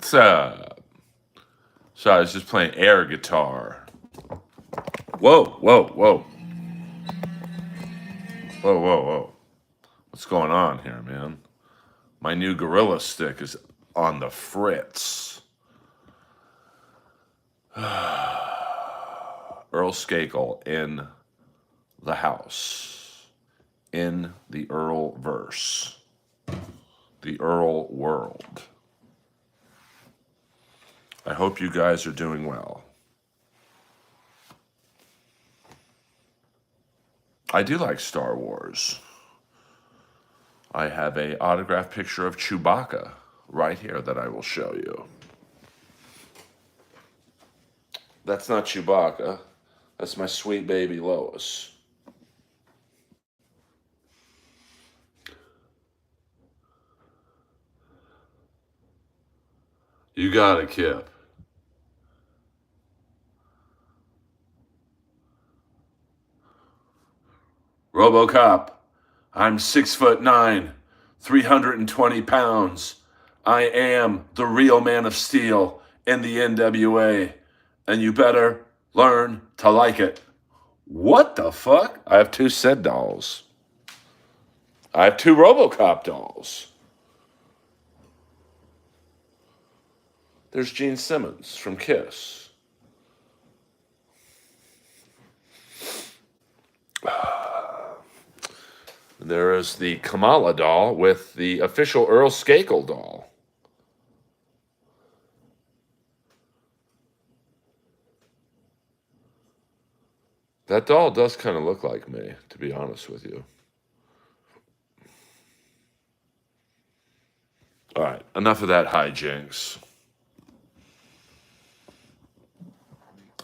What's up? So I was just playing air guitar. Whoa, whoa, whoa. Whoa, whoa, whoa. What's going on here, man? My new gorilla stick is on the fritz. Earl Skakel in the house. In the Earlverse. The Earl world. I hope you guys are doing well. I do like Star Wars. I have a autographed picture of Chewbacca right here that I will show you. That's not Chewbacca. That's my sweet baby Lois. You got it, Kip. RoboCop. I'm 6'9", 320 pounds. I am the real Man of Steel in the NWA, and you better learn to like it. What the fuck? I have two Sid dolls. I have two RoboCop dolls. There's Gene Simmons from Kiss. There is the Kamala doll with the official Earl Skakel doll. That doll does kind of look like me, to be honest with you. All right, enough of that hijinks.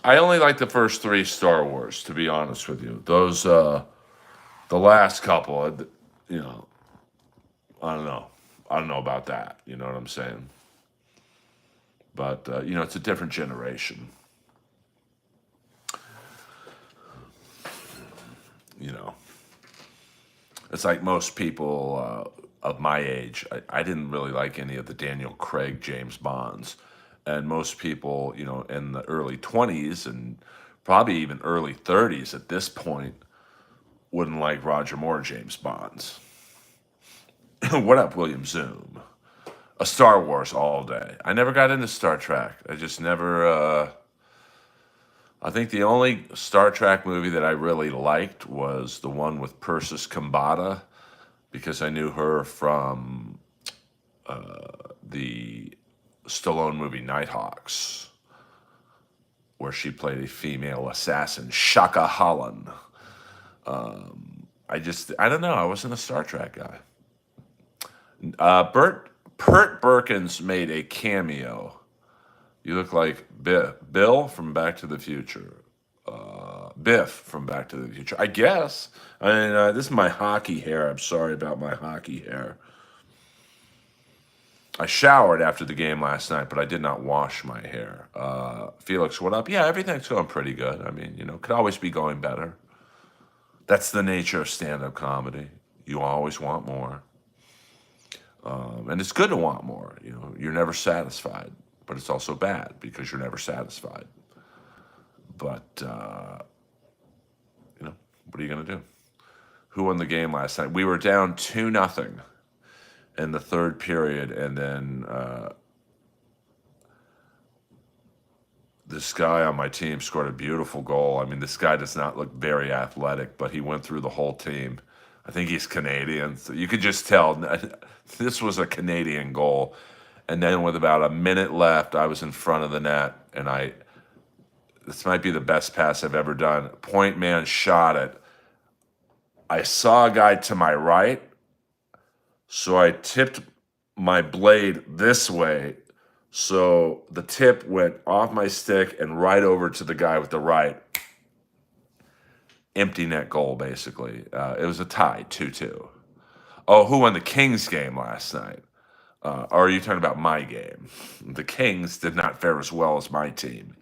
I only like the first three Star Wars, to be honest with you. Those, the last couple, you know, I don't know. I don't know about that. You know what I'm saying? But, it's a different generation. You know, it's like most people of my age. I didn't really like any of the Daniel Craig James Bonds. And most people, in the early 20s and probably even early 30s at this point wouldn't like Roger Moore James Bonds. What up, William Zoom? A Star Wars all day. I never got into Star Trek. I just never. I think the only Star Trek movie that I really liked was the one with Persis Kambata, because I knew her from the Stallone movie Nighthawks, where she played a female assassin, Shaka Holland. I don't know. I wasn't a Star Trek guy. Pert Perkins made a cameo. You look like Bill from Back to the Future. Biff from Back to the Future. I guess. I mean, this is my hockey hair. I'm sorry about my hockey hair. I showered after the game last night, but I did not wash my hair. Felix, what up? Yeah, everything's going pretty good. I mean, could always be going better. That's the nature of stand-up comedy. You always want more. And it's good to want more. You're never satisfied, but it's also bad because you're never satisfied. But, what are you going to do? Who won the game last night? We were down 2-0 in the third period, and then this guy on my team scored a beautiful goal. I mean, this guy does not look very athletic, but he went through the whole team. I think he's Canadian, so you could just tell this was a Canadian goal. And then with about a minute left, I was in front of the net, and this might be the best pass I've ever done. Point man shot it. I saw a guy to my right, so I tipped my blade this way. So the tip went off my stick and right over to the guy with the right. Empty net goal, basically. It was a tie, 2-2. Oh, who won the Kings game last night? Or are you talking about my game? The Kings did not fare as well as my team.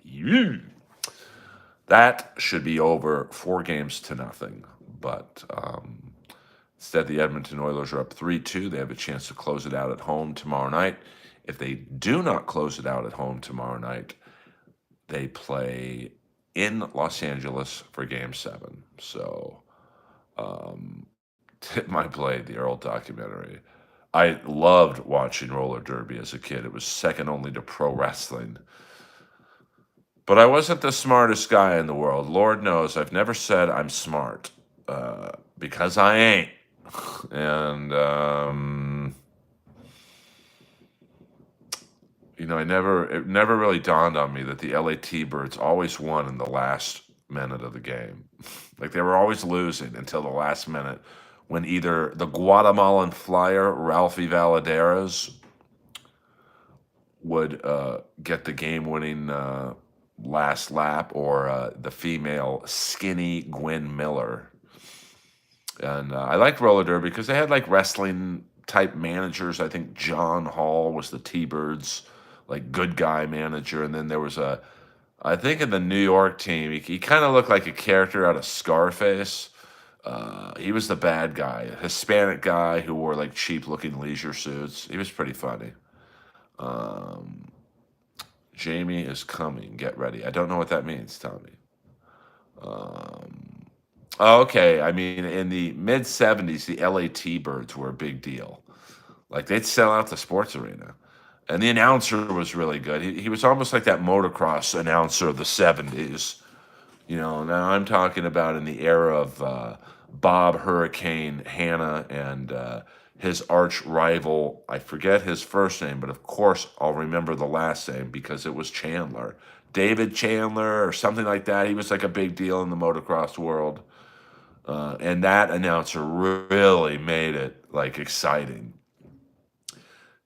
That should be over 4-0. But instead, the Edmonton Oilers are up 3-2. They have a chance to close it out at home tomorrow night If they do not close it out at home tomorrow night, they play in Los Angeles for Game 7. So, tip my blade, the Earl documentary. I loved watching roller derby as a kid. It was second only to pro wrestling. But I wasn't the smartest guy in the world. Lord knows I've never said I'm smart because I ain't. And, it never really dawned on me that the LA T-Birds always won in the last minute of the game. Like they were always losing until the last minute when either the Guatemalan flyer, Ralphie Valaderas, would get the game-winning last lap, or the female skinny Gwen Miller. And I liked roller derby because they had like wrestling type managers. I think John Hall was the T-Birds like good guy manager, and then there was I think in the New York team, he kind of looked like a character out of Scarface. He was the bad guy, a Hispanic guy who wore like cheap looking leisure suits. He was pretty funny. Um, Jamie is coming. Get ready. I don't know what that means, Tommy. Um, oh, okay. I mean, in the mid 70s, the LA T-Birds were a big deal. Like they'd sell out the sports arena. And the announcer was really good. He was almost like that motocross announcer of the 70s. Now I'm talking about in the era of Bob Hurricane Hanna and his arch rival. I forget his first name, but of course I'll remember the last name because it was Chandler. David Chandler or something like that. He was like a big deal in the motocross world. And that announcer really made it like exciting.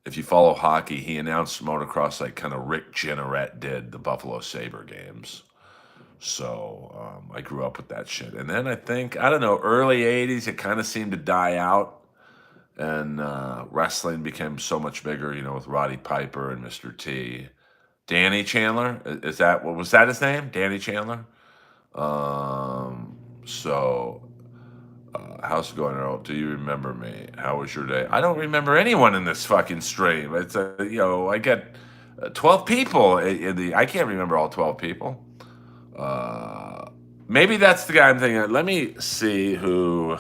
If you follow hockey, he announced motocross like kind of Rick Jeanneret did the Buffalo Sabre games. So I grew up with that shit. And then I think, I don't know, early 80s, it kind of seemed to die out. And wrestling became so much bigger, with Roddy Piper and Mr. T. Danny Chandler? Was that his name? Danny Chandler? So how's it going, Earl? Do you remember me? How was your day? I don't remember anyone in this fucking stream. It's I get 12 people I can't remember all 12 people. Maybe that's the guy I'm thinking of. Let me see who.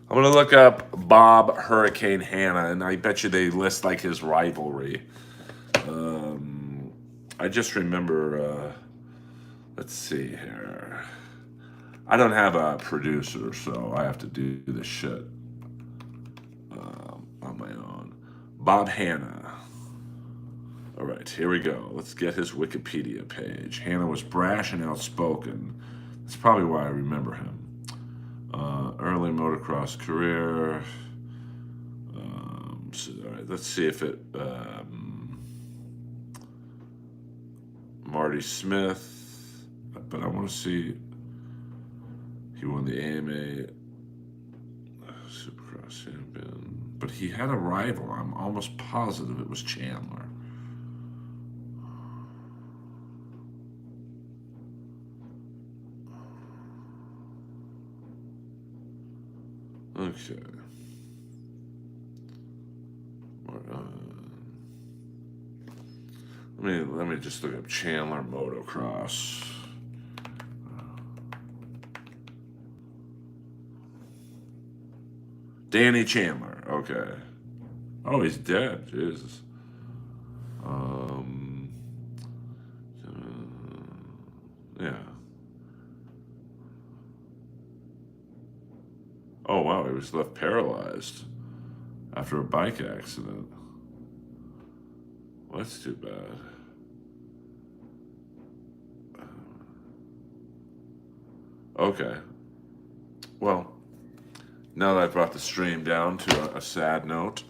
I'm gonna look up Bob Hurricane Hanna, and I bet you they list like his rivalry. I just remember. Let's see here. I don't have a producer, so I have to do this shit on my own. Bob Hanna. All right, here we go. Let's get his Wikipedia page. Hanna was brash and outspoken. That's probably why I remember him. Early motocross career. All right, let's see if it. Marty Smith. But I want to see. He won the AMA Supercross champion. But he had a rival. I'm almost positive it was Chandler. Okay. Let me just look up Chandler motocross. Danny Chandler. Okay. Oh, he's dead. Jesus. Yeah. Oh, wow. He was left paralyzed after a bike accident. Well, that's too bad. Okay. Well, now that I've brought the stream down to a sad note,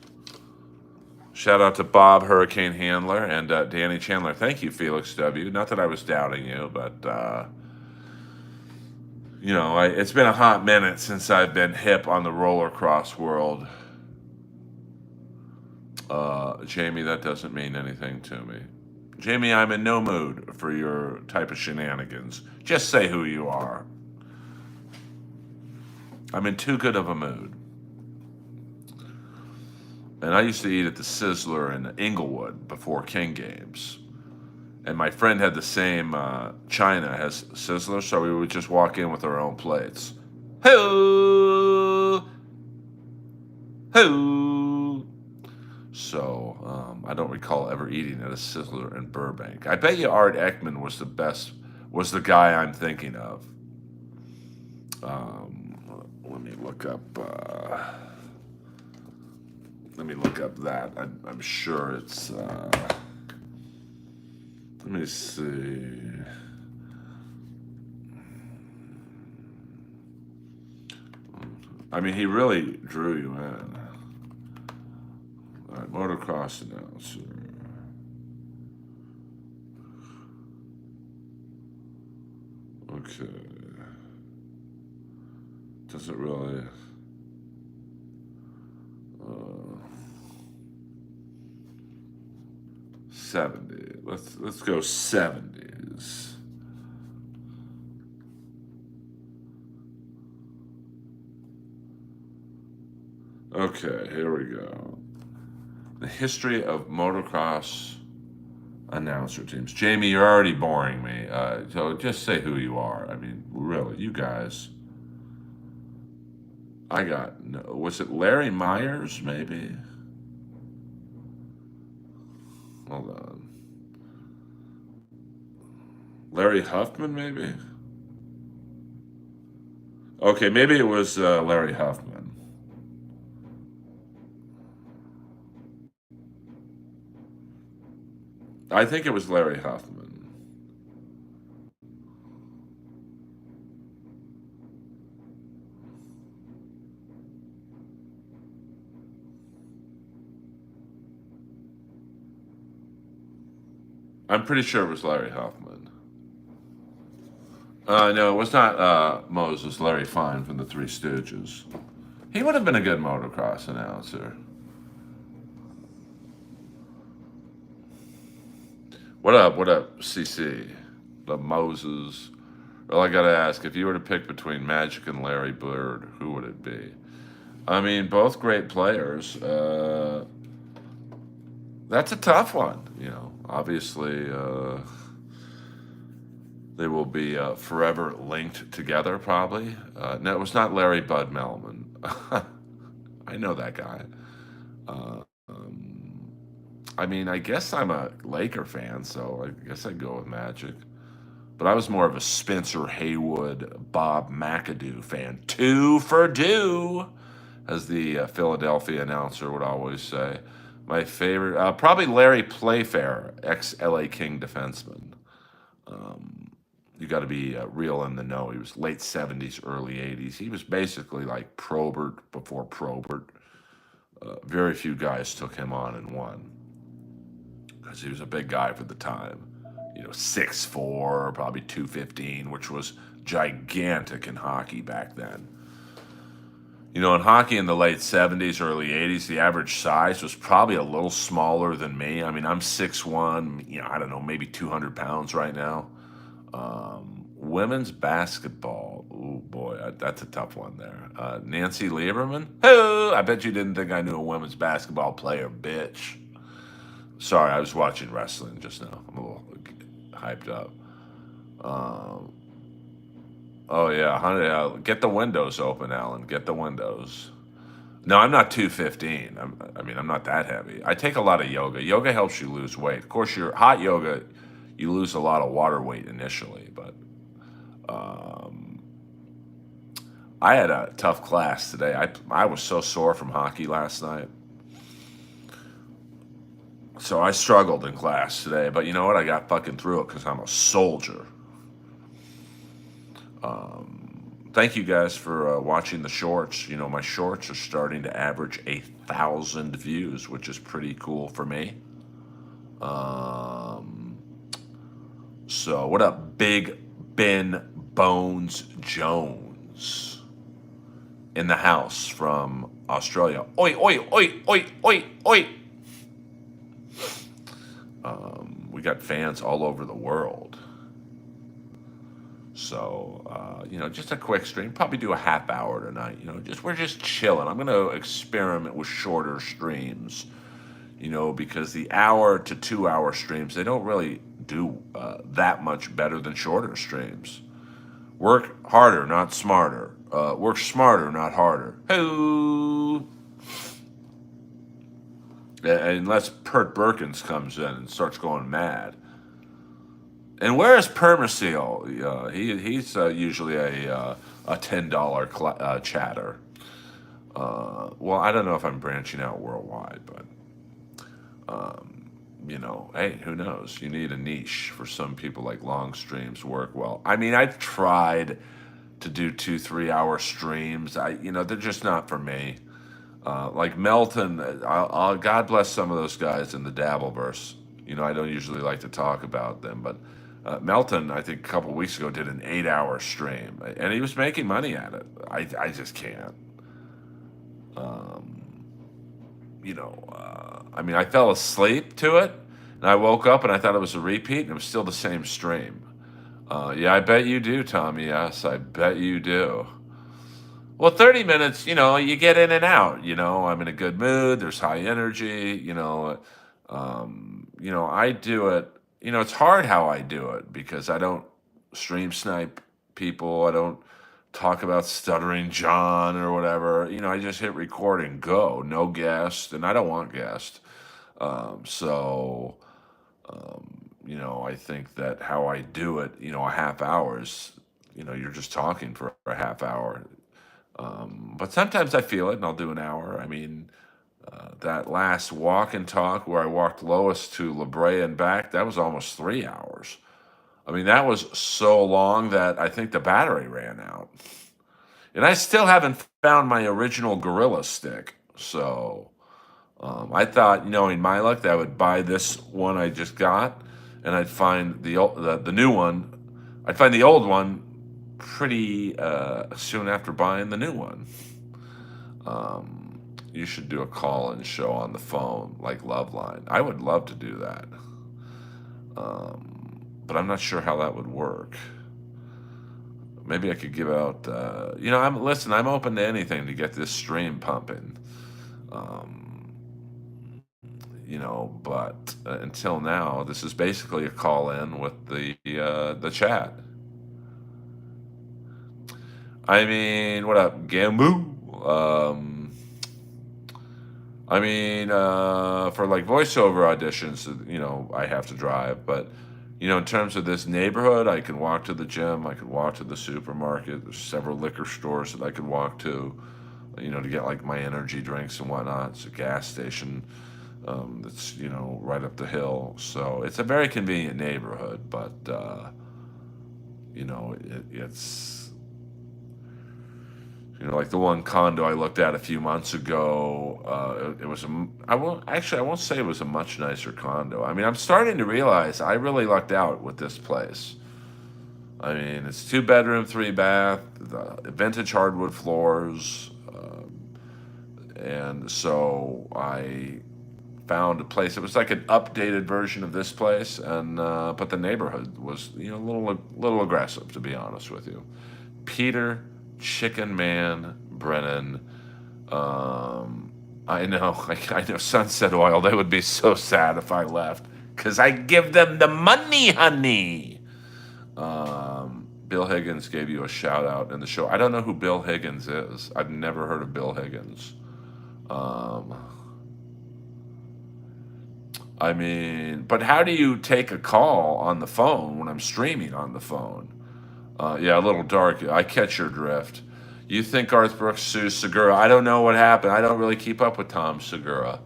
shout out to Bob Hurricane Handler and Danny Chandler. Thank you, Felix W. Not that I was doubting you, but it's been a hot minute since I've been hip on the roller cross world. Jamie, that doesn't mean anything to me. Jamie, I'm in no mood for your type of shenanigans. Just say who you are. I'm in too good of a mood. And I used to eat at the Sizzler in Inglewood before King games. And my friend had the same China as Sizzler, so we would just walk in with our own plates. Hoo! Hoo! So I don't recall ever eating at a Sizzler in Burbank. I bet you Art Ekman was the guy I'm thinking of. Let me look up. Let me look up that. I'm sure it's. Let me see. I mean, he really drew you in. All right, motocross announcer. Okay. Does it really? 70. Let's go 70s. Okay, here we go. The history of motocross announcer teams. Jamie, you're already boring me. So just say who you are. I mean, really, you guys. I got no. Was it Larry Myers? Maybe. Hold on. Larry Huffman, maybe. Okay, maybe it was Larry Huffman. I think it was Larry Huffman. I'm pretty sure it was Larry Huffman. No, it was not Moses, Larry Fine from the Three Stooges. He would have been a good motocross announcer. What up? What up, CC? The Moses. Well, I gotta ask, if you were to pick between Magic and Larry Bird, who would it be? I mean, both great players. That's a tough one. Obviously, they will be forever linked together, probably. No, it was not Larry Bud Melman. I know that guy. Uh, um, I mean, I guess I'm a Laker fan, so I guess I'd go with Magic. But I was more of a Spencer Haywood, Bob McAdoo fan. Two for due, as the Philadelphia announcer would always say. My favorite, probably Larry Playfair, ex LA King defenseman. Um, you got to be real in the know. He was late 70s, early 80s. He was basically like Probert before Probert. Very few guys took him on and won because he was a big guy for the time. 6'4", probably 215, which was gigantic in hockey back then. In hockey in the late 70s, early 80s, the average size was probably a little smaller than me. I mean, I'm 6'1", I don't know, maybe 200 pounds right now. Women's basketball. Oh, boy, that's a tough one there. Nancy Lieberman? Oh, I bet you didn't think I knew a women's basketball player, bitch. Sorry, I was watching wrestling just now. I'm a little hyped up. Um, oh, yeah, honey, get the windows open, Alan. Get the windows. No, I'm not 215. I'm not that heavy. I take a lot of yoga. Yoga helps you lose weight. Of course, your hot yoga, you lose a lot of water weight initially, but um, I had a tough class today. I was so sore from hockey last night. So I struggled in class today, but you know what? I got fucking through it because I'm a soldier. Thank you guys for watching the shorts. My shorts are starting to average 1,000 views, which is pretty cool for me. Um, so what up, Big Ben Bones Jones in the house from Australia? Oi, oi, oi, oi, oi, oi. We got fans all over the world. So, just a quick stream. Probably do a half hour tonight. Just we're just chilling. I'm gonna experiment with shorter streams. Because the hour to 2 hour streams they don't really do that much better than shorter streams. Work harder, not smarter. Work smarter, not harder. Hey, unless Pert Perkins comes in and starts going mad. And where is Permaseal? He's usually a $10 chatter. Well, I don't know if I'm branching out worldwide, but hey, who knows? You need a niche. For some people, like long streams work well. I mean, I've tried to do 2 3 hour streams. They're just not for me. Like Melton, God bless some of those guys in the Dabbleverse. I don't usually like to talk about them, but Melton, I think a couple weeks ago, did an 8 hour stream, and he was making money at it. I just can't. Um, I mean, I fell asleep to it, and I woke up and I thought it was a repeat, and it was still the same stream. Yeah, I bet you do, Tommy. Yes, I bet you do. Well, 30 minutes, you get in and out. I'm in a good mood. There's high energy. I do it. It's hard how I do it because I don't stream snipe people. I don't talk about stuttering John or whatever. I just hit record and go. No guest, and I don't want guests. So, I think that how I do it, a half hours, you're just talking for a half hour. But sometimes I feel it and I'll do an hour. I mean, that last walk and talk where I walked Lois to La Brea and back, that was almost 3 hours. I mean, that was so long that I think the battery ran out. And I still haven't found my original Gorilla stick. So I thought, in my luck, that I would buy this one I just got, and I'd find the new one. I'd find the old one pretty soon after buying the new one. You should do a call-in show on the phone, like Loveline. I would love to do that, but I'm not sure how that would work. Maybe I could give out. I'm open to anything to get this stream pumping. Um, but until now, this is basically a call-in with the chat. I mean, what up, Gambu? For like voiceover auditions, I have to drive. But, in terms of this neighborhood, I can walk to the gym. I can walk to the supermarket. There's several liquor stores that I can walk to, to get like my energy drinks and whatnot. It's a gas station that's, right up the hill. So it's a very convenient neighborhood. But, it's... like the one condo I looked at a few months ago, it was I won't say it was a much nicer condo. I mean, I'm starting to realize I really lucked out with this place. I mean, it's 2 bedroom, 3 bath, the vintage hardwood floors, and so I found a place. It was like an updated version of this place, and but the neighborhood was a little aggressive, to be honest with you. Peter Chicken Man Brennan. I know, I know Sunset Oil, they would be so sad if I left, because I give them the money, honey. Bill Higgins gave you a shout out in the show. I don't know who Bill Higgins is. I've never heard of Bill Higgins. But how do you take a call on the phone when I'm streaming on the phone? Yeah, a little dark. I catch your drift. You think Garth Brooks sues Segura? I don't know what happened. I don't really keep up with Tom Segura.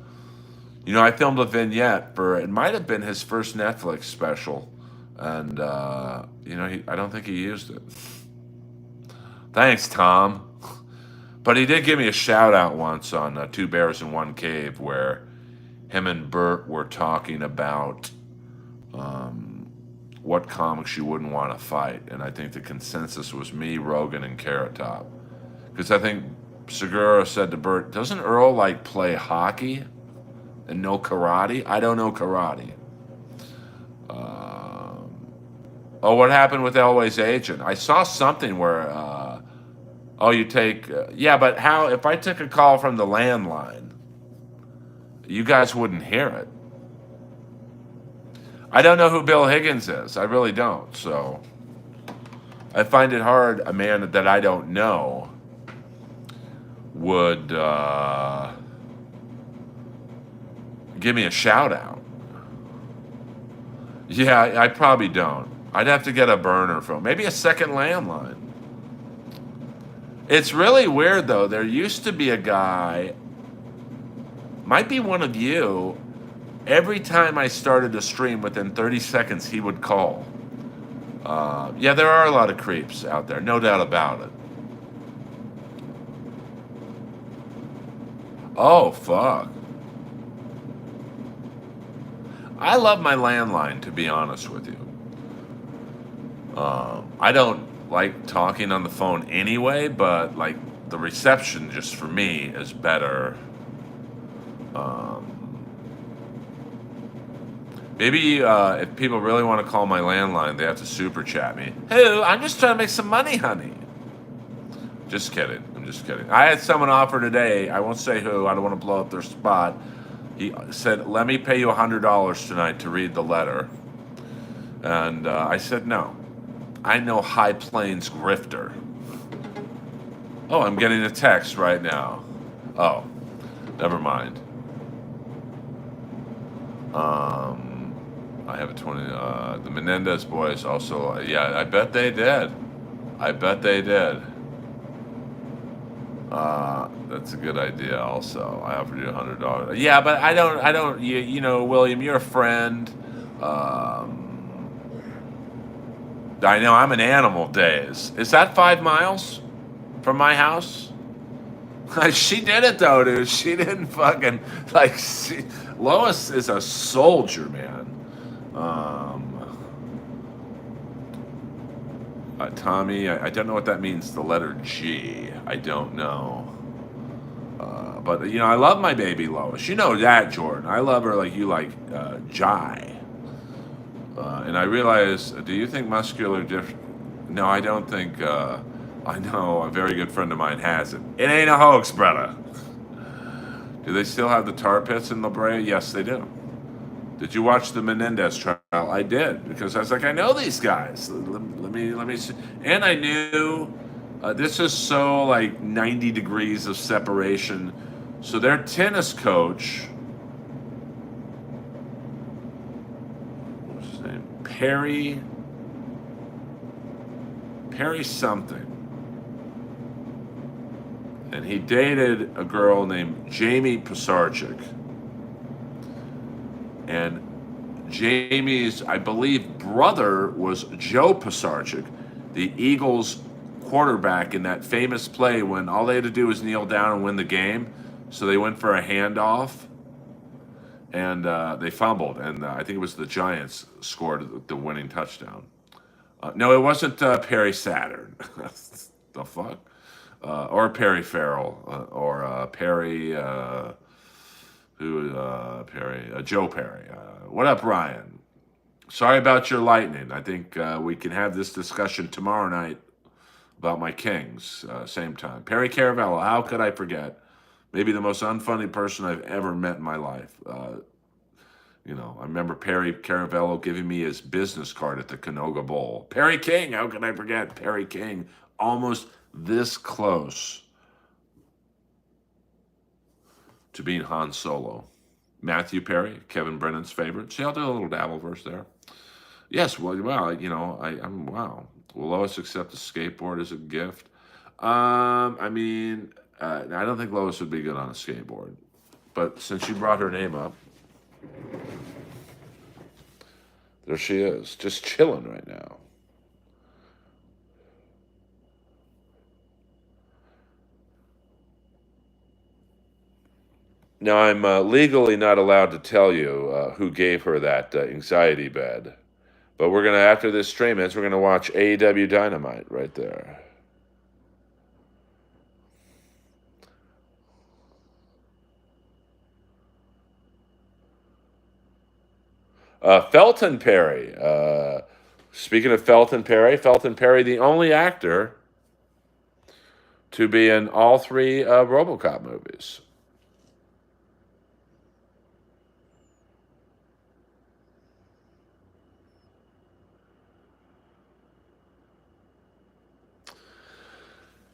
I filmed a vignette for it might have been his first Netflix special, and I don't think he used it. Thanks, Tom. But he did give me a shout out once on Two Bears in One Cave, where him and Bert were talking about what comics you wouldn't want to fight, and I think the consensus was me, Rogan, and Carrot Top. Because I think Segura said to Bert, "Doesn't Earl play hockey and know karate?" I don't know karate. Oh, what happened with Elway's agent? I saw something where, oh, you take, yeah, but how, if I took a call from the landline, you guys wouldn't hear it. I don't know who Bill Higgins is. I really don't. So I find it hard, a man that I don't know would give me a shout out. Yeah, I probably don't. I'd have to get a burner phone, maybe a second landline. It's really weird though. There used to be a guy, might be one of you. Every time I started a stream, within 30 seconds, he would call. Yeah, there are a lot of creeps out there, no doubt about it. Oh, fuck. I love my landline, to be honest with you. I don't like talking on the phone anyway, but like the reception just for me is better. Um, Maybe if people really want to call my landline, they have to super chat me. Hey, I'm just trying to make some money, honey. Just kidding. I'm just kidding. I had someone offer today. I won't say who. I don't want to blow up their spot. He said, "Let me pay you $100 tonight to read the letter." And I said, "No. I know High Plains grifter." Oh, I'm getting a text right now. Oh, never mind. I have a 20. The Menendez boys also. Yeah, I bet they did. I bet they did. That's a good idea. Also, I offered you $100. Yeah, but I don't. I don't. You know, William, you're a friend. I know I'm an animal. Days. Is that 5 miles from my house? She did it though, dude. She didn't fucking like. Lois is a soldier, man. Tommy, I don't know what that means. The letter G. I don't know. But you know, I love my baby Lois. You know that, Jordan. I love her like you like Jai. And I realize, do you think muscular No, I don't think. I know a very good friend of mine has it. It ain't a hoax, brother. Do they still have the tar pits in La Brea? Yes, they do. Did you watch the Menendez trial? I did because I was like, I know these guys. Let me see. And I knew this is so like 90 degrees of separation. So their tennis coach, what's his name? Perry something. And he dated a girl named Jamie Pisarcik. And Jamie's, I believe, brother was Joe Pisarcik, the Eagles quarterback in that famous play when all they had to do was kneel down and win the game. So they went for a handoff, and they fumbled, and I think it was the Giants scored the winning touchdown. No, it wasn't Perry Saturn. The fuck? Or Perry Farrell, or Perry, Joe Perry. What up, Ryan? Sorry about your lightning. I think we can have this discussion tomorrow night about my Kings, same time. Perry Caravello, how could I forget? Maybe the most unfunny person I've ever met in my life. You know, I remember Perry Caravello giving me his business card at the Canoga Bowl. Perry King, how can I forget? Perry King, almost this close to being Han Solo. Matthew Perry, Kevin Brennan's favorite. See, I'll do a little Dabbleverse there. Yes, well, you know, I'm wow. Will Lois accept a skateboard as a gift? I mean, I don't think Lois would be good on a skateboard. But since you brought her name up, there she is, just chilling right now. Now, I'm legally not allowed to tell you who gave her that anxiety bed. But we're going to, after this stream ends, we're going to watch AEW Dynamite right there. Felton Perry. Speaking of Felton Perry, the only actor to be in all three RoboCop movies.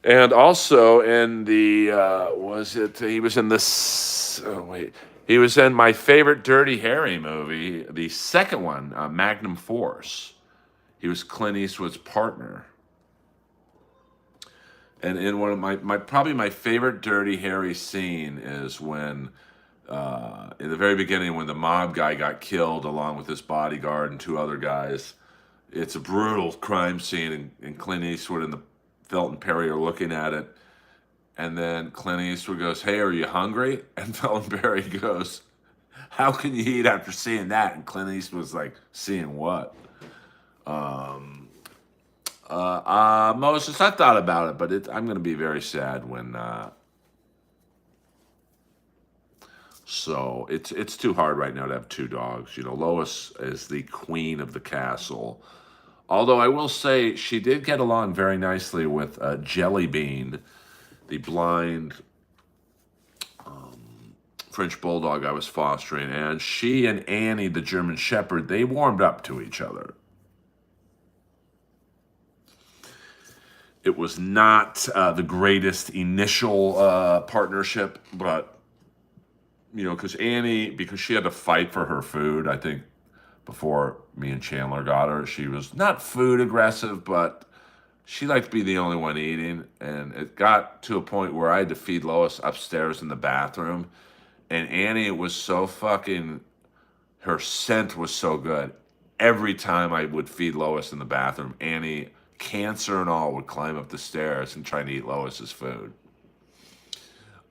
And also in the was it? He was in this. Oh wait, he was in my favorite Dirty Harry movie, the second one, Magnum Force. He was Clint Eastwood's partner, and in one of my probably my favorite Dirty Harry scene is when in the very beginning when the mob guy got killed along with his bodyguard and two other guys. It's a brutal crime scene, and Clint Eastwood and the Felton Perry are looking at it. And then Clint Eastwood goes, "Hey, are you hungry?" And Felton Perry goes, "How can you eat after seeing that?" And Clint Eastwood's like, "Seeing what?" Um, Moses, I thought about it, but I'm going to be very sad when. So it's too hard right now to have two dogs. You know, Lois is the queen of the castle. Although I will say she did get along very nicely with Jelly Bean, the blind French bulldog I was fostering, and she and Annie, the German Shepherd, they warmed up to each other. It was not the greatest initial partnership, but you know, because she had to fight for her food, I think before me and Chandler got her, she was not food aggressive, but she liked to be the only one eating. And it got to a point where I had to feed Lois upstairs in the bathroom. And Annie was so fucking, her scent was so good. Every time I would feed Lois in the bathroom, Annie, cancer and all, would climb up the stairs and try to eat Lois's food.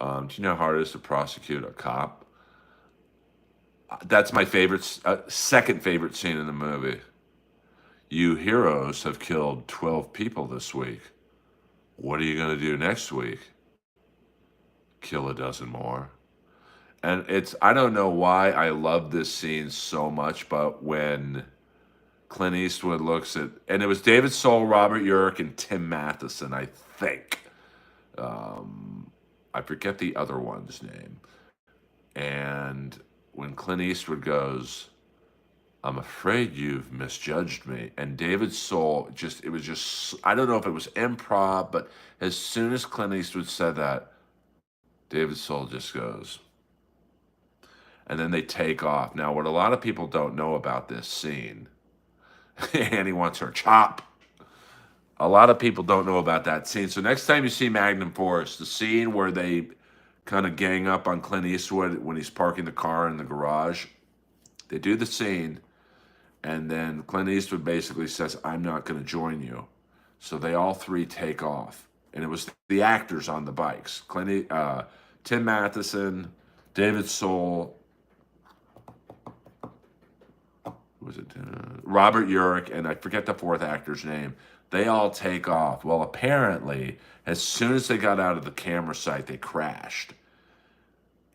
Do you know how hard it is to prosecute a cop? That's my favorite, second favorite scene in the movie. You heroes have killed 12 people this week. What are you going to do next week? Kill a dozen more. And I don't know why I love this scene so much, but when Clint Eastwood looks at, and it was David Soul, Robert Urich, and Tim Matheson, I think. I forget the other one's name. And when Clint Eastwood goes, "I'm afraid you've misjudged me." And David Soul it was just, I don't know if it was improv, but as soon as Clint Eastwood said that, David Soul just goes, and then they take off. Now, what a lot of people don't know about this scene, Annie wants her chop. A lot of people don't know about that scene. So next time you see Magnum Force, the scene where they kind of gang up on Clint Eastwood when he's parking the car in the garage, they do the scene, and then Clint Eastwood basically says, "I'm not going to join you." So they all three take off. And it was the actors on the bikes. Tim Matheson, David Soul, was it Robert Urich, and I forget the fourth actor's name. They all take off. Well, apparently, as soon as they got out of the camera site, they crashed.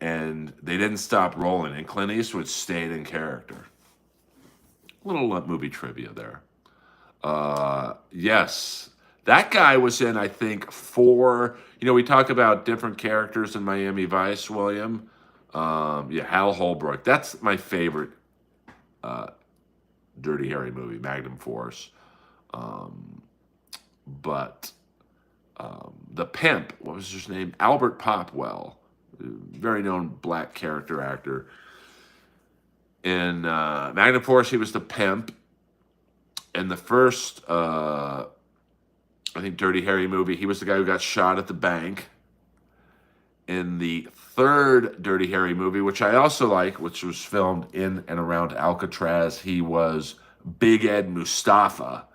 And they didn't stop rolling. And Clint Eastwood stayed in character. Little movie trivia there. Yes. That guy was in, I think, four. You know, we talk about different characters in Miami Vice, William. Yeah, Hal Holbrook. That's my favorite Dirty Harry movie, Magnum Force. But the pimp, what was his name? Albert Popwell, very known black character actor. In Magnum Force, he was the pimp. In the first, I think, Dirty Harry movie, he was the guy who got shot at the bank. In the third Dirty Harry movie, which I also like, which was filmed in and around Alcatraz, he was Big Ed Mustafa.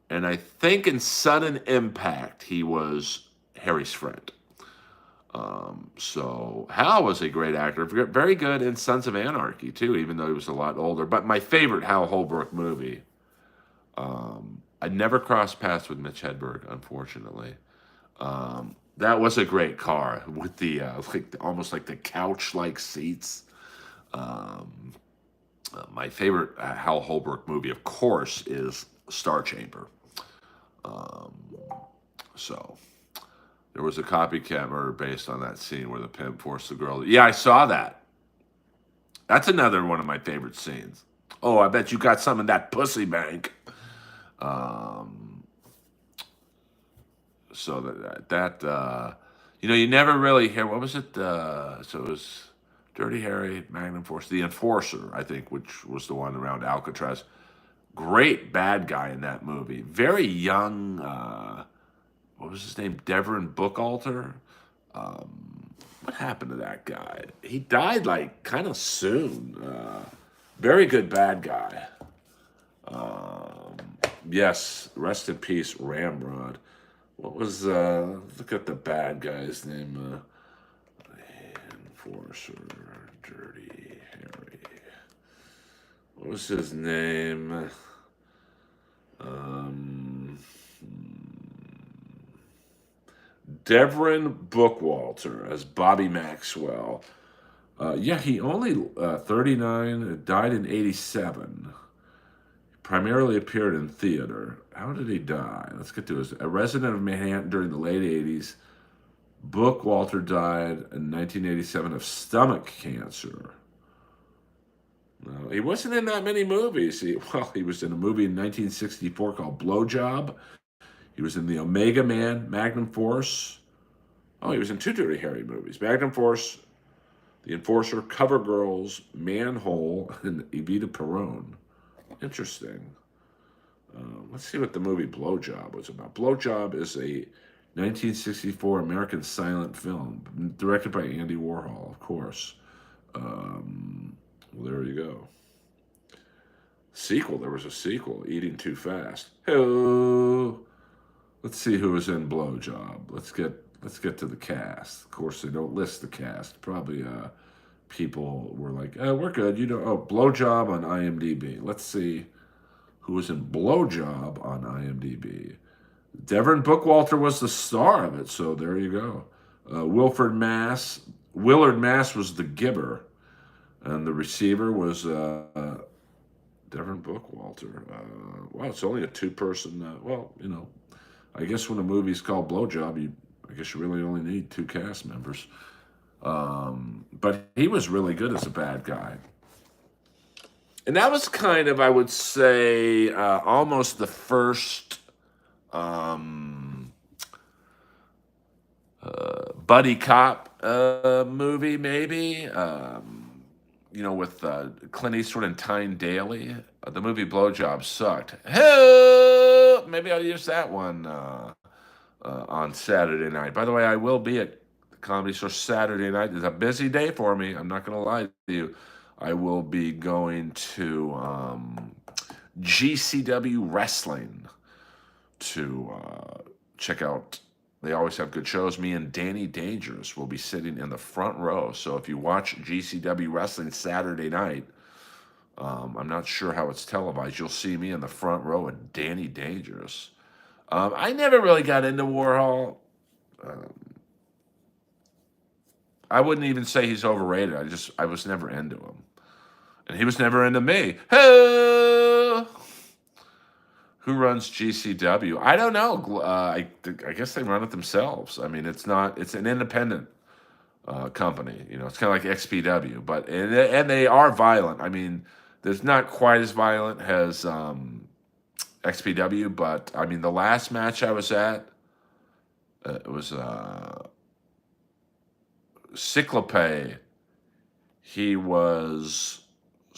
And I think in Sudden Impact, he was Harry's friend. So Hal was a great actor. Very good in Sons of Anarchy, too, even though he was a lot older. But my favorite Hal Holbrook movie, I never crossed paths with Mitch Hedberg, unfortunately. That was a great car with the almost like the couch-like seats. My favorite Hal Holbrook movie, of course, is Star Chamber. Um, so there was a copycat murder based on that scene where the pimp forced the girl. Yeah, I saw that. That's another one of my favorite scenes. Oh, I bet you got some in that pussy bank. Um, so you never really hear. What was it? So it was Dirty Harry, Magnum Force, the Enforcer, I think, which was the one around Alcatraz. Great bad guy in that movie. Very young. What was his name? Devon Bookalter. What happened to that guy? He died like kind of soon. Very good bad guy. Um, yes, rest in peace, Ramrod. What was look at the bad guy's name? Enforcer, Dirty Harry. What was his name? Um, Devon Bookwalter as Bobby Maxwell. Yeah, he only 39, died in 87. Primarily appeared in theater. How did he die? Let's get to his. A resident of Manhattan during the late 80s, Bookwalter died in 1987 of stomach cancer. No, he wasn't in that many movies. He was in a movie in 1964 called Blowjob. He was in the Omega Man, Magnum Force. Oh, he was in two Dirty Harry movies: Magnum Force, The Enforcer, Cover Girls, Manhole, and Evita Peron. Interesting. Let's see what the movie Blowjob was about. Blowjob is a 1964 American silent film directed by Andy Warhol, of course. Well, there you go. Sequel. There was a sequel, Eating Too Fast. Hello. Let's see who was in Blowjob. Let's get to the cast. Of course, they don't list the cast. Probably people were like, we're good. Blowjob on IMDb. Let's see who was in Blowjob on IMDb. Devon Bookwalter was the star of it, so there you go. Willard Mass was the gibber, and the receiver was Devon Bookwalter. Wow, it's only a two-person. I guess when a movie's called Blowjob, I guess you really only need two cast members. But he was really good as a bad guy. And that was kind of, I would say, almost the first buddy cop movie, maybe. With Clint Eastwood and Tyne Daly. The movie Blowjob sucked. Hey, maybe I'll use that one on Saturday night. By the way, I will be at the Comedy Store Saturday night. It's a busy day for me. I'm not going to lie to you. I will be going to GCW Wrestling to check out. They always have good shows. Me and Danny Dangerous will be sitting in the front row. So if you watch GCW Wrestling Saturday night, I'm not sure how it's televised. You'll see me in the front row with Danny Dangerous. I never really got into Warhol. I wouldn't even say he's overrated. I was never into him. And he was never into me. Hey! Who runs GCW? I don't know. I guess they run it themselves. I mean, it's an independent company. It's kind of like XPW, and they are violent. I mean, there's not quite as violent as XPW, but I mean, the last match I was at, it was Cyclope.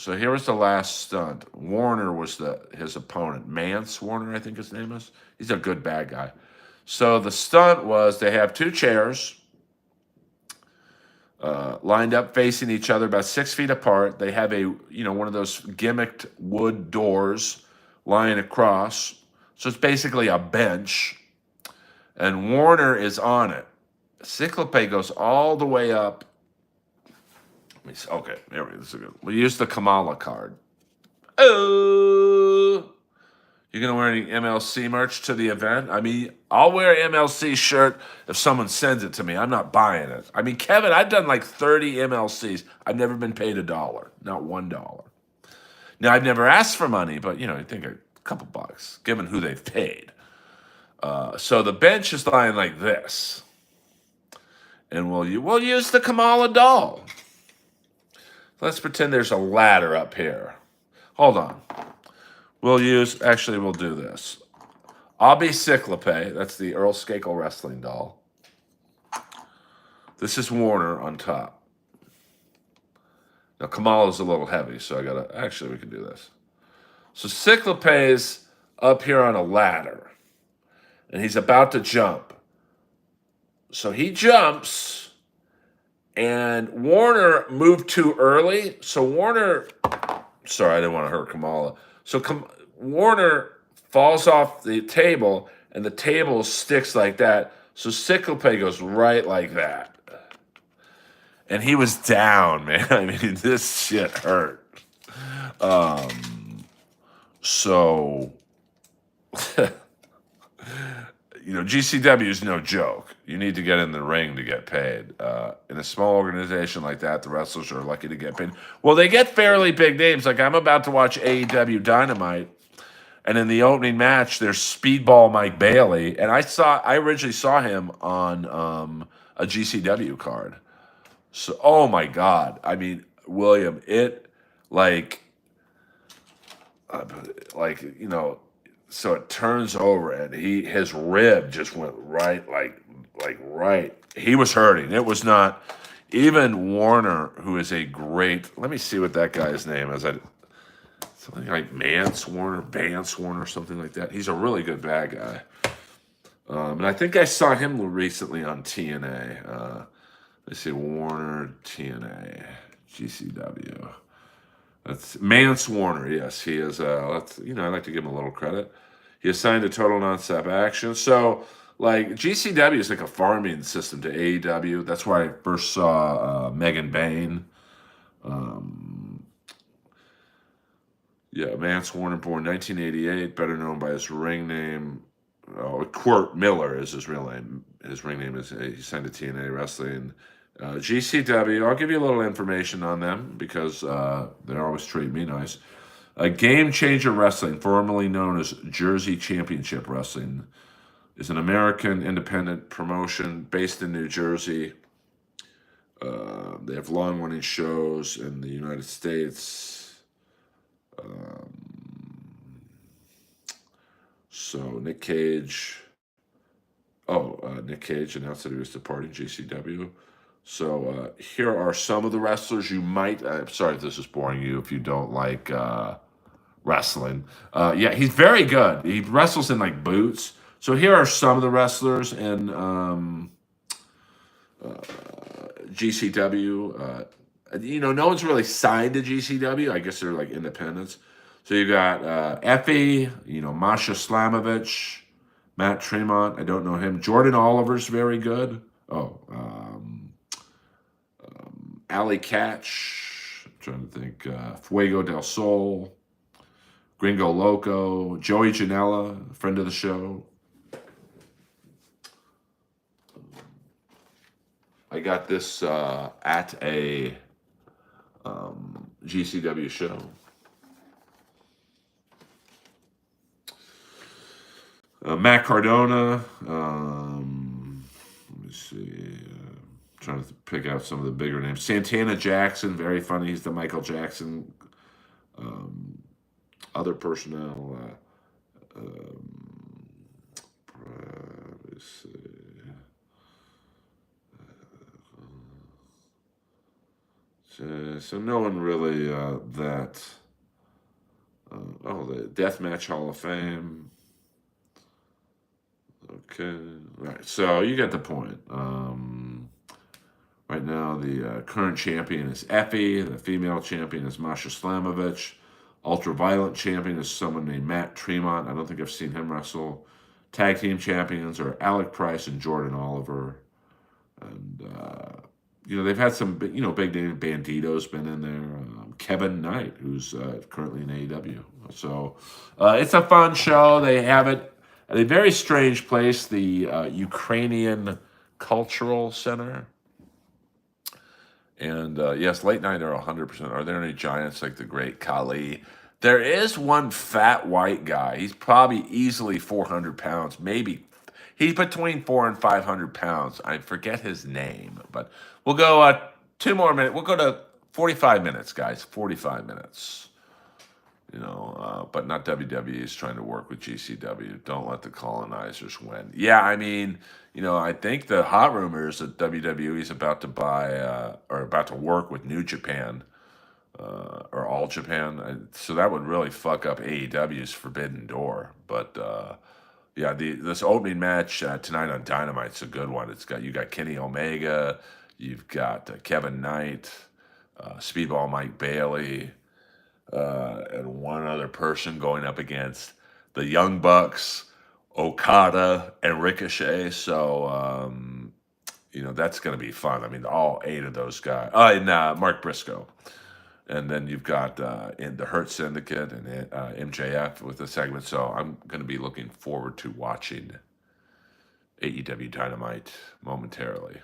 So here was the last stunt. Warner was his opponent. Mance Warner, I think his name is. He's a good bad guy. So the stunt was they have two chairs lined up facing each other about 6 feet apart. They have one of those gimmicked wood doors lying across. So it's basically a bench. And Warner is on it. Cyclope goes all the way up. Okay, there we go. This is good. We'll use the Kamala card. Oh, you're gonna wear any MLC merch to the event? I mean, I'll wear an MLC shirt if someone sends it to me. I'm not buying it. I mean, Kevin, I've done like 30 MLCs. I've never been paid $1, not $1. Now, I've never asked for money, but I think a couple bucks, given who they've paid. So the bench is lying like this. And we'll use the Kamala doll. Let's pretend there's a ladder up here. Hold on. We'll do this. I'll be Cyclope. That's the Earl Skakel wrestling doll. This is Warner on top. Now, Kamala's a little heavy, so we can do this. So Cyclope's up here on a ladder, and he's about to jump. So he jumps, and Warner moved too early. So sorry, I didn't want to hurt Kamala. So Warner falls off the table, and the table sticks like that. So Cyclope goes right like that. And he was down, man. I mean, this shit hurt. So, GCW is no joke. You need to get in the ring to get paid. In a small organization like that, the wrestlers are lucky to get paid. Well, they get fairly big names. Like, I'm about to watch AEW Dynamite, and in the opening match, there's Speedball Mike Bailey, and I originally saw him on a GCW card. So, oh my God! I mean, William, so it turns over, and his rib just went right, right. He was hurting. It was not even Warner, who is a great. Let me see what that guy's name is. Something like Vance Warner, something like that. He's a really good bad guy. And I think I saw him recently on TNA. Let's see, Warner, TNA, GCW. That's Mance Warner. Yes, he is. I like to give him a little credit. He assigned a total non-stop action. So, like, GCW is like a farming system to AEW. That's where I first saw Megan Bain. Mance Warner, born 1988, better known by his ring name. Quirt Miller is his real name. His ring name is, he signed to TNA Wrestling. GCW, I'll give you a little information on them because they always treat me nice. Game Changer Wrestling, formerly known as Jersey Championship Wrestling, is an American independent promotion based in New Jersey. They have long-running shows in the United States. So Nick Cage announced that he was departing GCW. So here are some of the wrestlers you might. I'm sorry if this is boring you if you don't like wrestling. He's very good. He wrestles in like boots. So here are some of the wrestlers in GCW. No one's really signed to GCW. I guess they're like independents. So you got Effie, Masha Slamovich, Matt Tremont. I don't know him. Jordan Oliver's very good. Ali Catch. I'm trying to think. Fuego del Sol. Gringo Loco. Joey Janela, friend of the show. I got this at a GCW show. Matt Cardona. Let me see. Trying to pick out some of the bigger names. Santana Jackson, very funny. He's the Michael Jackson. Other personnel. Let's see. So no one really that. The Deathmatch Hall of Fame. Okay, all right. So you get the point. Right now, the current champion is Effie. The female champion is Masha Slamovich. Ultraviolet champion is someone named Matt Tremont. I don't think I've seen him wrestle. Tag team champions are Alec Price and Jordan Oliver. And, they've had some, big name. Bandito's been in there. Kevin Knight, who's currently in AEW. So it's a fun show. They have it at a very strange place, the Ukrainian Cultural Center. And yes, late night are 100%. Are there any giants like the great Khali? There is one fat white guy. He's probably easily 400 pounds, maybe. He's between 400 and 500 pounds. I forget his name, but we'll go 2 more minutes. We'll go to 45 minutes, guys. 45 minutes. But not WWE is trying to work with GCW. Don't let the colonizers win. Yeah, I mean, I think the hot rumor is that WWE is about to buy or about to work with New Japan or All Japan. So that would really fuck up AEW's Forbidden Door. But yeah, this opening match tonight on Dynamite's a good one. You got Kenny Omega, you've got Kevin Knight, Speedball Mike Bailey, and one other person going up against the Young Bucks, Okada, and Ricochet. So that's going to be fun. I mean, all 8 of those guys. And Mark Briscoe. And then you've got in the Hurt Syndicate and MJF with the segment. So I'm going to be looking forward to watching AEW Dynamite momentarily.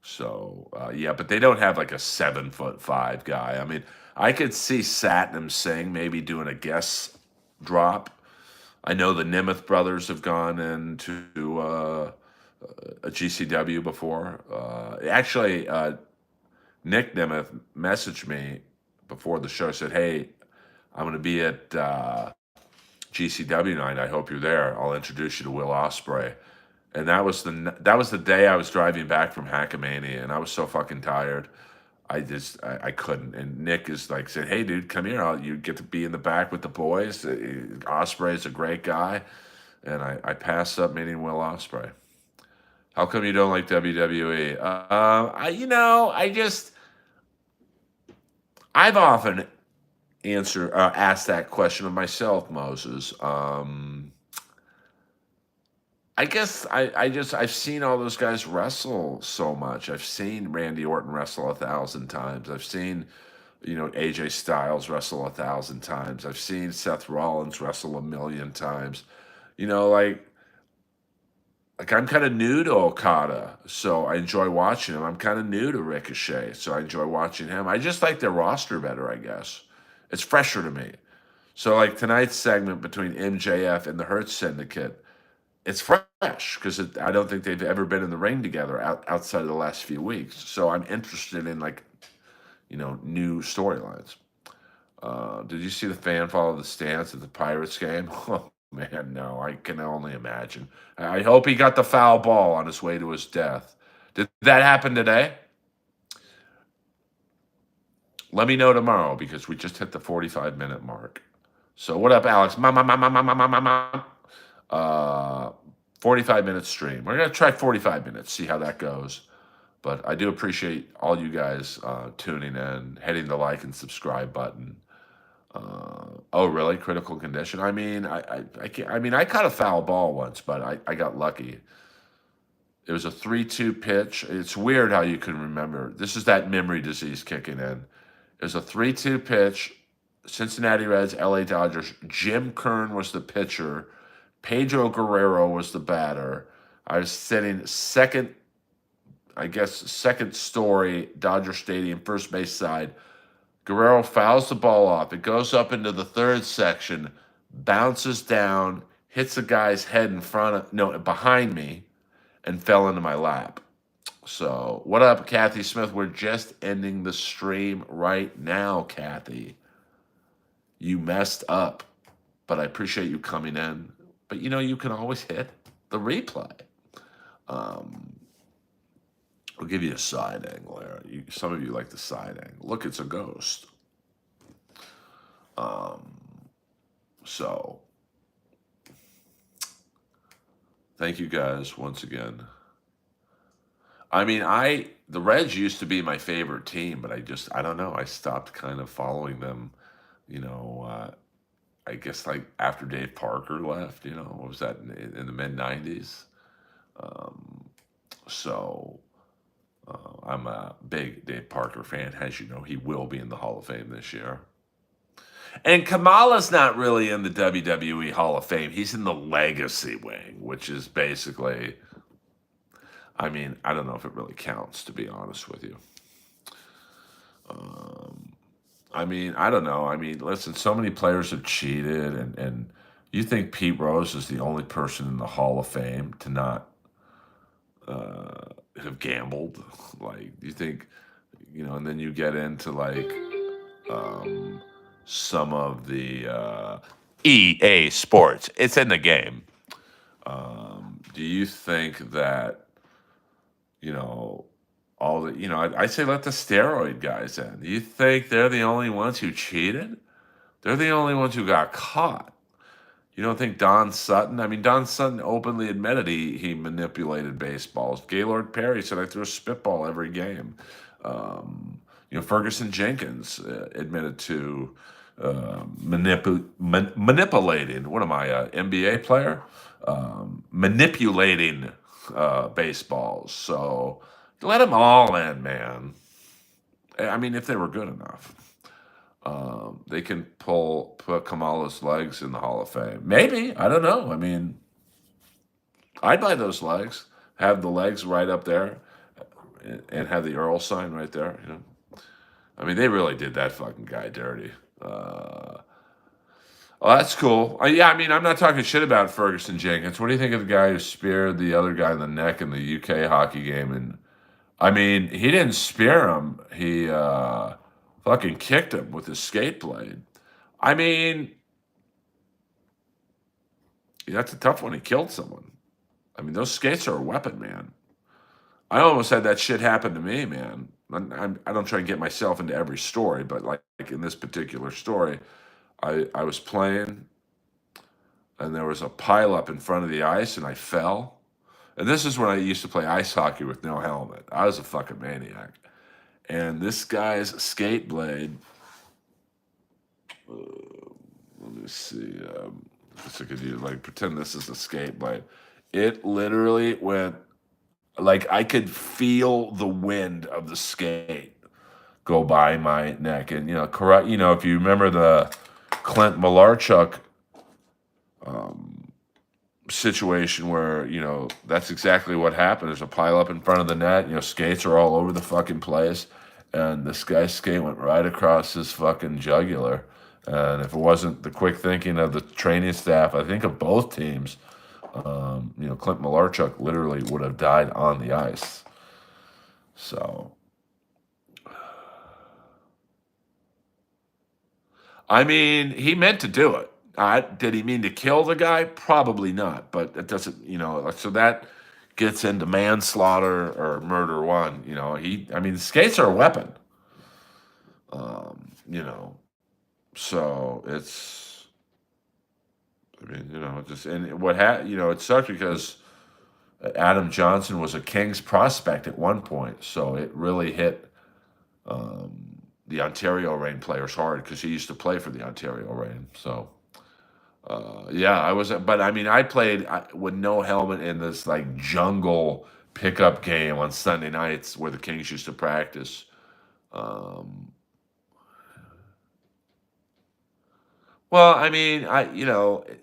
So yeah, but they don't have like a 7'5" guy. I mean, I could see Satnam Singh maybe doing a guest drop. I know the Nemeth brothers have gone into a GCW before. Actually, Nick Nemeth messaged me before the show, said, "Hey, I'm going to be at GCW night. I hope you're there. I'll introduce you to Will Ospreay." And that was the day I was driving back from Hackamania, and I was so fucking tired. I couldn't. And Nick is like said, "Hey, dude, come here. You get to be in the back with the boys. Ospreay's a great guy." And I passed up meeting Will Ospreay. How come you don't like WWE? I've often asked that question of myself, Moses. I guess I've seen all those guys wrestle so much. I've seen Randy Orton wrestle 1,000 times. I've seen AJ Styles wrestle 1,000 times. I've seen Seth Rollins wrestle 1,000,000 times. Like I'm kind of new to Okada, so I enjoy watching him. I'm kind of new to Ricochet, so I enjoy watching him. I just like their roster better, I guess. It's fresher to me. So like tonight's segment between MJF and the Hurt Syndicate, it's fresh because I don't think they've ever been in the ring together outside of the last few weeks. So I'm interested in new storylines. Did you see the fan follow the stands at the Pirates game? Oh man, no, I can only imagine. I hope he got the foul ball on his way to his death. Did that happen today? Let me know tomorrow because we just hit the 45-minute mark. So what up, Alex? 45-minute stream. We're gonna try 45 minutes, see how that goes. But I do appreciate all you guys tuning in, hitting the like and subscribe button. Oh, really? Critical condition? I mean, I can't, I mean, I caught a foul ball once, but I got lucky. It was a 3-2 pitch. It's weird how you can remember. This is that memory disease kicking in. It was a 3-2 pitch. Cincinnati Reds, LA Dodgers. Jim Kern was the pitcher. Pedro Guerrero was the batter. I was sitting second story, Dodger Stadium, first base side. Guerrero fouls the ball off. It goes up into the third section, bounces down, hits a guy's head behind me, and fell into my lap. So, what up, Kathy Smith? We're just ending the stream right now, Kathy. You messed up, but I appreciate you coming in. But you can always hit the replay. I'll give you a side angle there. Some of you like the side angle. Look, it's a ghost. So, thank you guys once again. I mean, the Reds used to be my favorite team, but I don't know. I stopped kind of following them, I guess like after Dave Parker left, what was that, in the mid-90s? So I'm a big Dave Parker fan. As you know, he will be in the Hall of Fame this year. And Kamala's not really in the WWE Hall of Fame. He's in the legacy wing, which is basically, I mean, I don't know if it really counts, to be honest with you. I mean, I don't know. I mean, listen, so many players have cheated, and you think Pete Rose is the only person in the Hall of Fame to not uh, have gambled? Like, you think, and then you get into like um, some of the EA Sports. It's in the game. Do you think that you know all the I say let the steroid guys in? Do you think they're the only ones who cheated? They're the only ones who got caught. You don't think Don Sutton? I mean, Don Sutton openly admitted he manipulated baseballs. Gaylord Perry said I threw a spitball every game. Ferguson Jenkins admitted to manipulating. What am I, a NBA player? Manipulating baseballs. So let them all in, man. I mean, if they were good enough. They can put Kamala's legs in the Hall of Fame. Maybe. I don't know. I mean, I'd buy those legs. Have the legs right up there and have the Earl sign right there. I mean, they really did that fucking guy dirty. Well, that's cool. Yeah, I mean, I'm not talking shit about Ferguson Jenkins. What do you think of the guy who speared the other guy in the neck in the UK hockey game? And I mean, he didn't spear him. He fucking kicked him with his skate blade. I mean, that's a tough one. He killed someone. I mean, those skates are a weapon, man. I almost had that shit happen to me, man. I don't try and get myself into every story, but like in this particular story, I was playing and there was a pileup in front of the ice and I fell. And this is when I used to play ice hockey with no helmet. I was a fucking maniac. And this guy's skate blade, let me see, I could use, like, pretend this is a skate blade. It literally went, like, I could feel the wind of the skate go by my neck. And, correct, if you remember the Clint Malarchuk situation where, that's exactly what happened. There's a pile up in front of the net, skates are all over the fucking place. And this guy's skate went right across his fucking jugular. And if it wasn't the quick thinking of the training staff, I think of both teams, Clint Malarchuk literally would have died on the ice. So, I mean, he meant to do it. Did he mean to kill the guy? Probably not. But it doesn't, so that gets into manslaughter or murder one. Skates are a weapon. Um, you know, so it's, just, and it sucked because Adam Johnson was a Kings prospect at one point. So it really hit the Ontario Reign players hard because he used to play for the Ontario Reign. So, yeah, I was, but I mean, I played with no helmet in this like jungle pickup game on Sunday nights where the Kings used to practice. Um, well, I mean,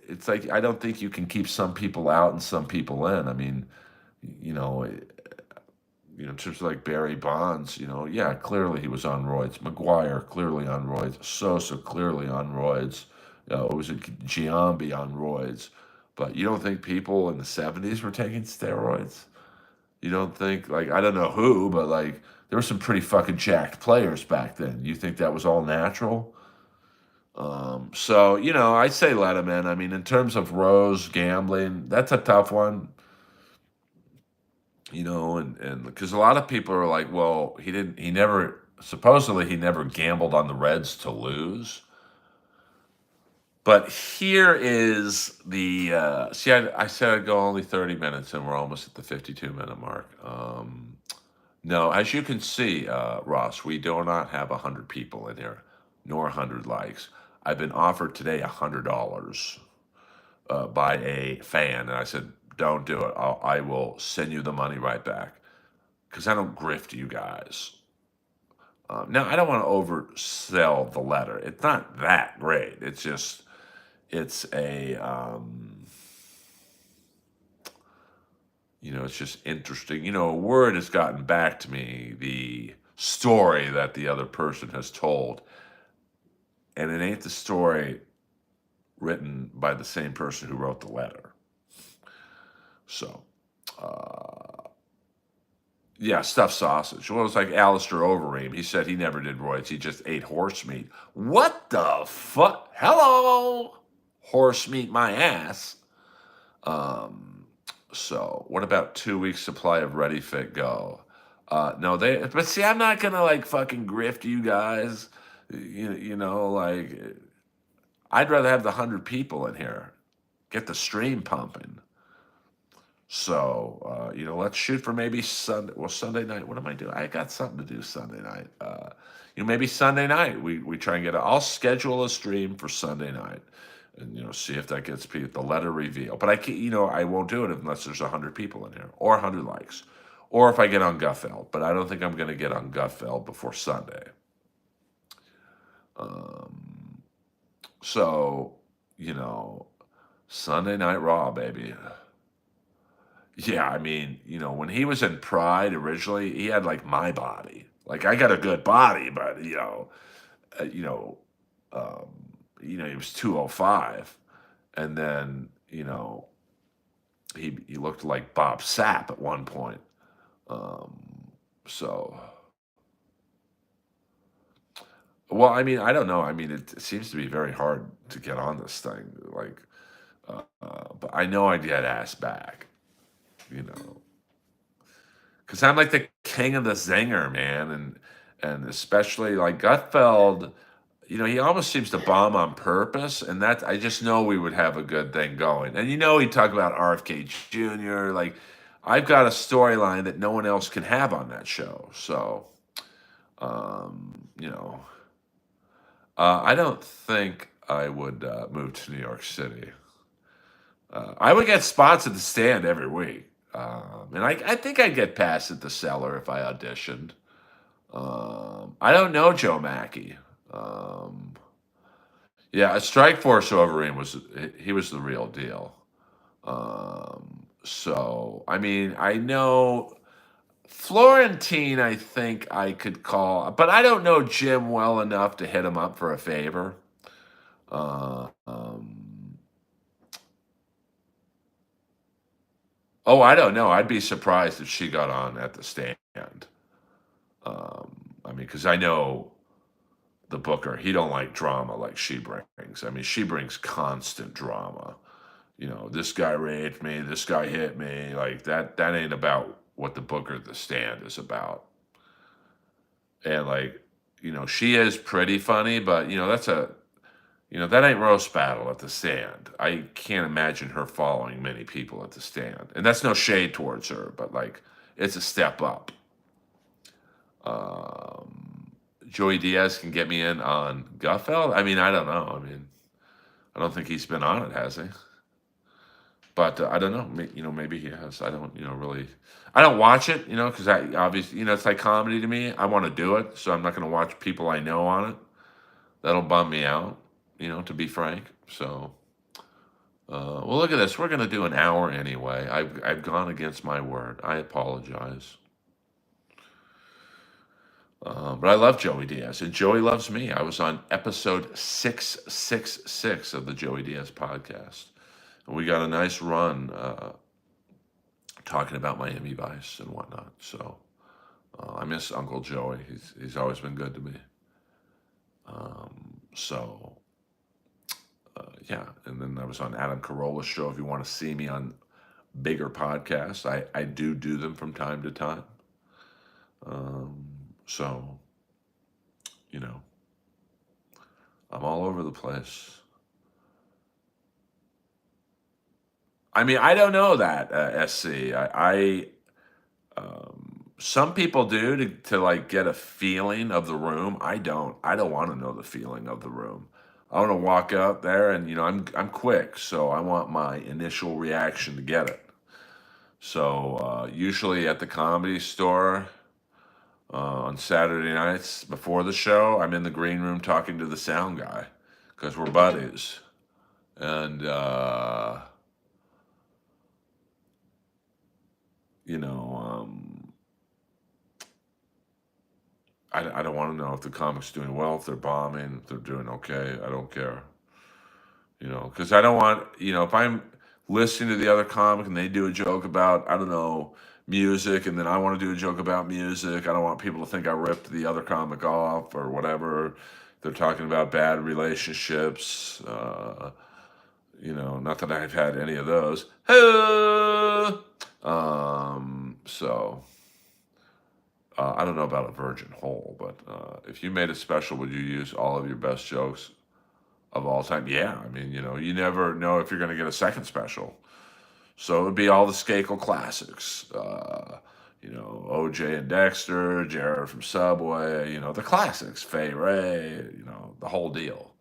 it's like I don't think you can keep some people out and some people in. I mean, you know, in terms of like Barry Bonds, yeah, clearly he was on roids. McGuire clearly on roids. Sosa clearly on roids. It was a Giambi on roids. But you don't think people in the 70s were taking steroids? You don't think, like, I don't know who, but like, there were some pretty fucking jacked players back then. You think that was all natural? So, I say let him in. I mean, in terms of Rose gambling, that's a tough one. And because a lot of people are like, well, supposedly he never gambled on the Reds to lose. But here is the, see, I said I'd go only 30 minutes and we're almost at the 52-minute mark. No, as you can see, Ross, we do not have 100 people in here, nor 100 likes. I've been offered today $100 by a fan, and I said, don't do it. I will send you the money right back because I don't grift you guys. Now, I don't want to oversell the letter. It's not that great. It's just, it's a, it's just interesting. A word has gotten back to me, the story that the other person has told. and it ain't the story written by the same person who wrote the letter. So, uh, yeah, stuffed sausage. Well, it's like Alistair Overeem. He said he never did roids. He just ate horse meat. What the fuck? Hello, horse meat, my ass. Um, so what about 2 weeks supply of Ready Fit Go? No, but see, I'm not gonna like fucking grift you guys. You know, like I'd rather have the 100 people in here, get the stream pumping. So, let's shoot for maybe Sunday. Well, Sunday night. What am I doing? I got something to do Sunday night. Maybe Sunday night we try and I'll schedule a stream for Sunday night, and see if that gets people the letter reveal. But I can't. I won't do it unless there's 100 people in here or 100 likes, or if I get on Gutfeld. But I don't think I'm going to get on Gutfeld before Sunday. Um, so, Sunday Night Raw, baby. Yeah, I mean, when he was in Pride originally, he had like my body. Like I got a good body, but uh, you know, um, he was 205, and then he looked like Bob Sapp at one point. So, well, I mean, I don't know. I mean, it seems to be very hard to get on this thing. Like, but I know I'd get asked back. You know, because I'm like the king of the zinger, man, and especially like Gutfeld. He almost seems to bomb on purpose, and that I just know we would have a good thing going. And he talk about RFK Jr. Like I've got a storyline that no one else can have on that show. So, I don't think I would move to New York City. I would get spots at the stand every week. And I think I'd get passed at the cellar if I auditioned. I don't know Joe Mackey. Um, yeah, a Strike Force Overeem he was the real deal. So I mean, I know Florentine. I think I could call, but I don't know Jim well enough to hit him up for a favor. Uh, um, oh, I don't know. I'd be surprised if she got on at the stand. I mean, because I know the booker, he don't like drama like she brings. I mean, she brings constant drama. This guy raped me, this guy hit me, like that ain't about what the booker at the stand is about. And like, she is pretty funny, but that ain't roast battle at the stand. I can't imagine her following many people at the stand. And that's no shade towards her, but like it's a step up. Um, Joey Diaz can get me in on Gutfeld. I mean, I don't know. I mean, I don't think he's been on it, has he? But I don't know. Maybe he has. I don't, really. I don't watch it, because I obviously, it's like comedy to me. I want to do it, so I'm not going to watch people I know on it. That'll bum me out, to be frank. So, well, look at this. We're going to do an hour anyway. I've gone against my word. I apologize. But I love Joey Diaz, and Joey loves me. I was on episode 666 of the Joey Diaz podcast. And we got a nice run talking about Miami Vice and whatnot. So I miss Uncle Joey. He's always been good to me. So yeah, and then I was on Adam Carolla's show. If you want to see me on bigger podcasts, I do them from time to time. So I'm all over the place. I mean, I don't know that SC. Some people do to like get a feeling of the room. I don't. I don't want to know the feeling of the room. I want to walk out there and I'm quick, so I want my initial reaction to get it. So usually at the Comedy Store on Saturday nights before the show, I'm in the green room talking to the sound guy because we're buddies, and you know. I don't want to know if the comic's doing well, if they're bombing, if they're doing okay. I don't care, because I don't want, if I'm listening to the other comic and they do a joke about, I don't know, music, and then I want to do a joke about music. I don't want people to think I ripped the other comic off or whatever. They're talking about bad relationships. Not that I've had any of those. So I don't know about a virgin hole, but if you made a special, would you use all of your best jokes of all time? Yeah, I mean, you never know if you're going to get a second special. So it would be all the Skakel classics. OJ and Dexter, Jared from Subway, the classics, Fay Ray, the whole deal.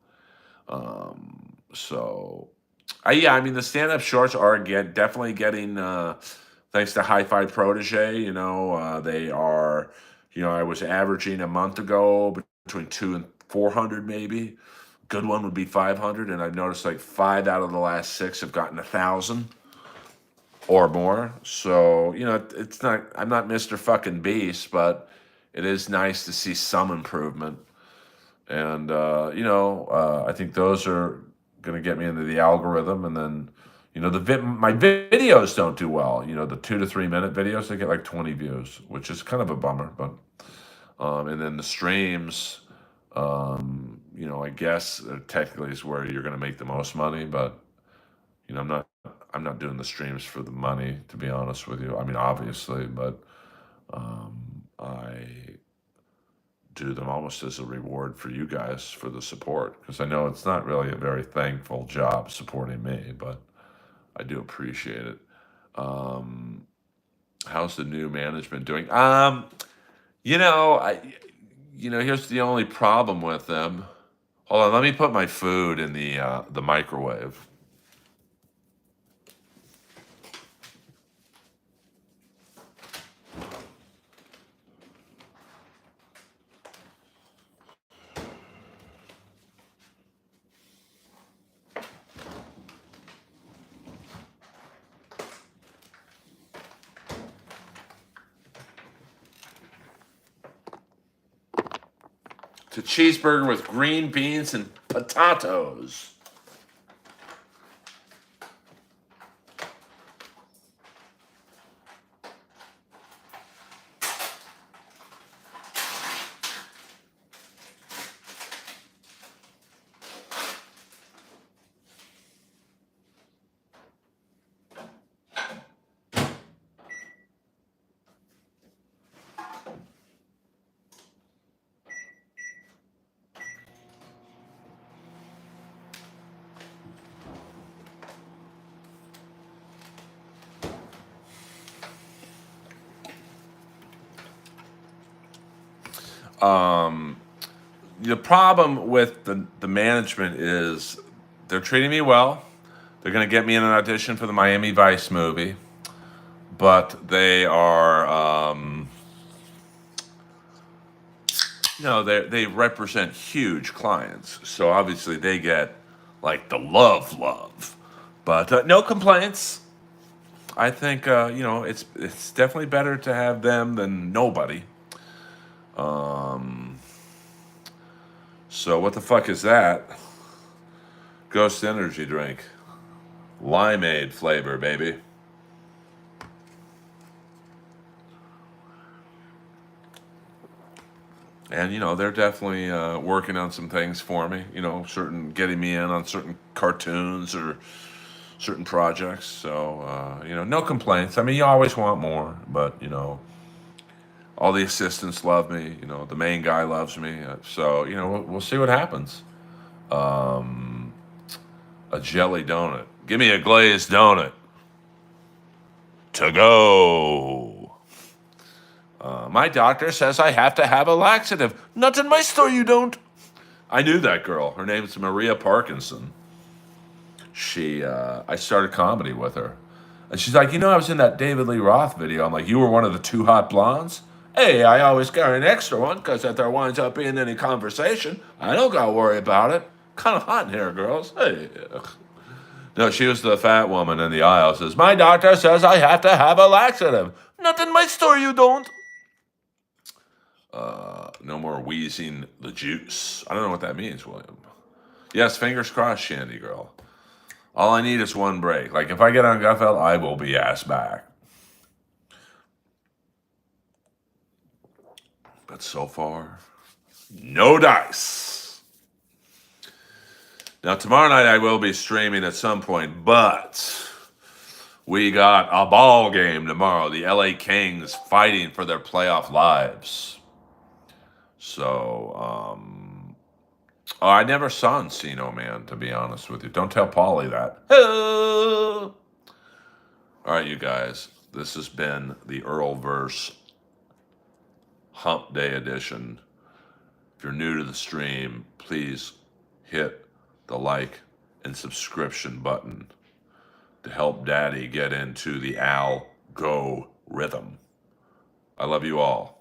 Yeah, I mean, the stand-up shorts are definitely getting, thanks to Hi-Fi Protege, they are, I was averaging a month ago between 200 and 400 maybe. Good one would be 500, and I've noticed like 5 out of the last 6 have gotten 1,000 or more. So, it's not, I'm not Mr. fucking Beast, but it is nice to see some improvement. And, I think those are going to get me into the algorithm. And then, my videos don't do well. The 2 to 3 minute videos, they get like 20 views, which is kind of a bummer. But, and then the streams, I guess technically is where you're going to make the most money. But, I'm not doing the streams for the money, to be honest with you. I mean, obviously, but I do them almost as a reward for you guys for the support, because I know it's not really a very thankful job supporting me, but I do appreciate it. How's the new management doing? Here's the only problem with them. Hold on, let me put my food in the microwave. It's a cheeseburger with green beans and potatoes. The problem with the management is they're treating me well. They're going to get me in an audition for the Miami Vice movie, but they are, they represent huge clients. So obviously they get like the love, but no complaints. I think, it's definitely better to have them than nobody. So what the fuck is that? Ghost energy drink. Limeade flavor, baby. And, they're definitely working on some things for me, getting me in on certain cartoons or certain projects. So, no complaints. I mean, you always want more, but, all the assistants love me. The main guy loves me. So, we'll see what happens. A jelly donut. Give me a glazed donut. To go. My doctor says I have to have a laxative. Not in my store, you don't. I knew that girl. Her name's Maria Parkinson. I started comedy with her. And she's like, I was in that David Lee Roth video. I'm like, you were one of the 2 hot blondes? Hey, I always carry an extra one, because if there winds up being any conversation, I don't got to worry about it. Kind of hot in here, girls. Hey. No, she was the fat woman in the aisle. Says, my doctor says I have to have a laxative. Not in my store, you don't. No more wheezing the juice. I don't know what that means, William. Yes, fingers crossed, Shandy girl. All I need is one break. Like, if I get on Gutfeld, I will be ass back. But so far, no dice. Now, tomorrow night I will be streaming at some point, but we got a ball game tomorrow. The LA Kings fighting for their playoff lives. So, oh, I never saw Encino Man, to be honest with you. Don't tell Paulie that. All right, you guys. This has been the Earlverse Hump Day edition. If you're new to the stream, please hit the like and subscription button to help Daddy get into the Al Go rhythm. I love you all.